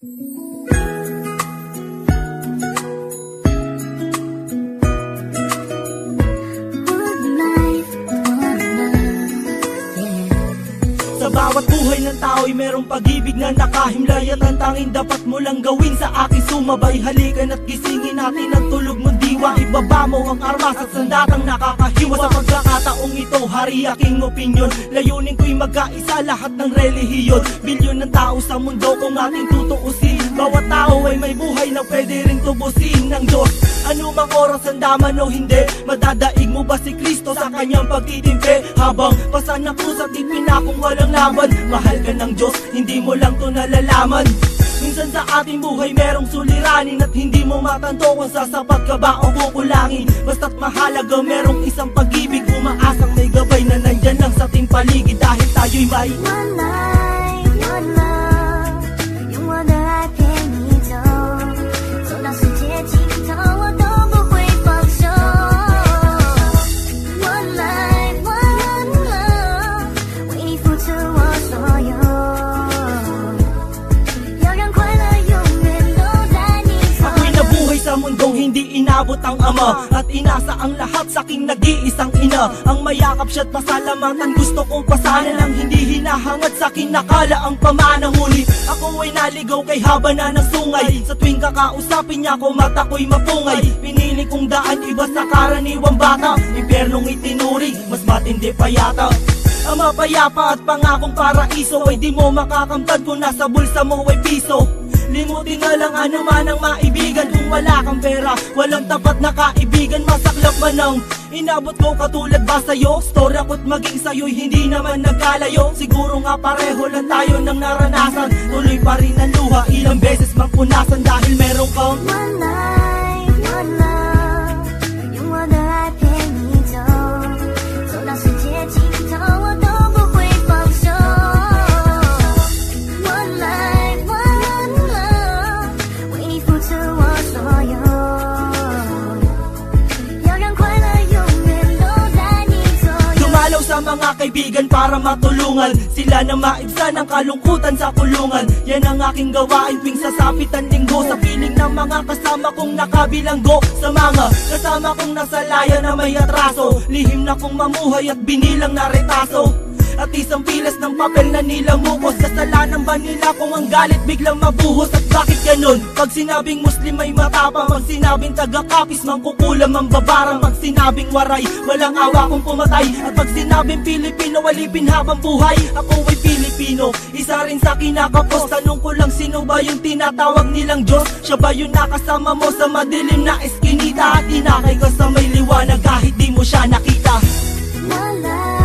Sa bawat buhay ng tao'y merong pag-ibig na nakahimlay, at ang tanging dapat mo lang gawin sa aking sumabay. Halikan at gisingin natin ang tulog mong diwa. Ibaba mo ang armas at sandatang nakakahiwa. Sa pagkakataong ito, hari aking opinyon. Layunin ko'y magkaisa lahat ng relihiyon. Bilyon ng tao sa mundo kung ating tutuusin. Bawat tao ay may buhay na pwede rin tubusin ng Diyos. Anumang oras ang daman o hindi, madadaig mo ba si Kristo sa kanyang pagtitimpe? Habang pasan ng krus at ipinakong walang laban, mahal ka ng Diyos, hindi mo lang to nalalaman. Minsan sa ating buhay merong suliranin, at hindi mo matanto kung sasapat ka ba o kukulangin. Basta't mahalaga merong isang pag-ibig, umaasang may gabay na nandyan lang sa ating paligid. Dahil tayo'y may one life, one love，用我的爱陪你走，走到世界尽头，我都不会放手。One life, one love，为你付出我所有，要让快乐永远都在你左右。 Ako'y nabuhay sa mundong hindi inabot ang ama, at inasa ang lahat sa aking nag-iisang ina. Ang mayakap siya't pasalamatan, gusto kong pasanan ang hindi hinahangad sa akin nakala ang pamana. Ngunit ako ay naligaw kay haba na ng sungay. Sa tuwing kakausapin niya ko, mata ko'y mapungay. Pinili kong daan iba sa karaniwang bata, impyernong itinuring, mas matindi pa yata. Ang mapayapa at pangakong paraiso ay di mo makakamtad kung nasa bulsa mo ay piso. Limutin na lang ano man ang maibigan. Kung wala kang pera, walang tapat na kaibigan. Masaklap man ang inabot ko, katulad ba sa'yo? Story ako't maging sa'yo'y hindi naman nagkalayo. Siguro nga pareho lang tayo ng naranasan. Tuloy pa rin ang luha, ilang beses mang punasan. Dahil meron kang One life, one love，用我的爱陪你走，走到世界尽头，我都不会放手。One life, one love，为你付出我所有，要让快乐永远都在你左右。 dumalaw sa mga kaibigan para matulungan sila na maibsan ang kalungkutan sa kulungan. Yan ang aking gawain tuwing sasapit ang linggo, sa piling ng mga kasama kong nakabilanggo. Sa mga kasama kong nasa laya na may atraso, lihim na kong mamuhay at binilang na retaso. At isang pilas ng papel na nilamukos. Kasalanan ba nila kung ang galit biglang mabuhos? At bakit ganun? Pag sinabing Muslim ay matapang, pag sinabing taga-kapis mangkukulam ang babarang, pag sinabing waray walang awa kung pumatay, at pag sinabing Pilipino walipin habang buhay. Ako ay Pilipino, isa rin sa kinakapos. Tanong ko lang, sino ba yung tinatawag nilang Diyos? Siya ba yung nakasama mo sa madilim na eskinita, at inakay ka sa may liwanag kahit di mo siya nakita? One life.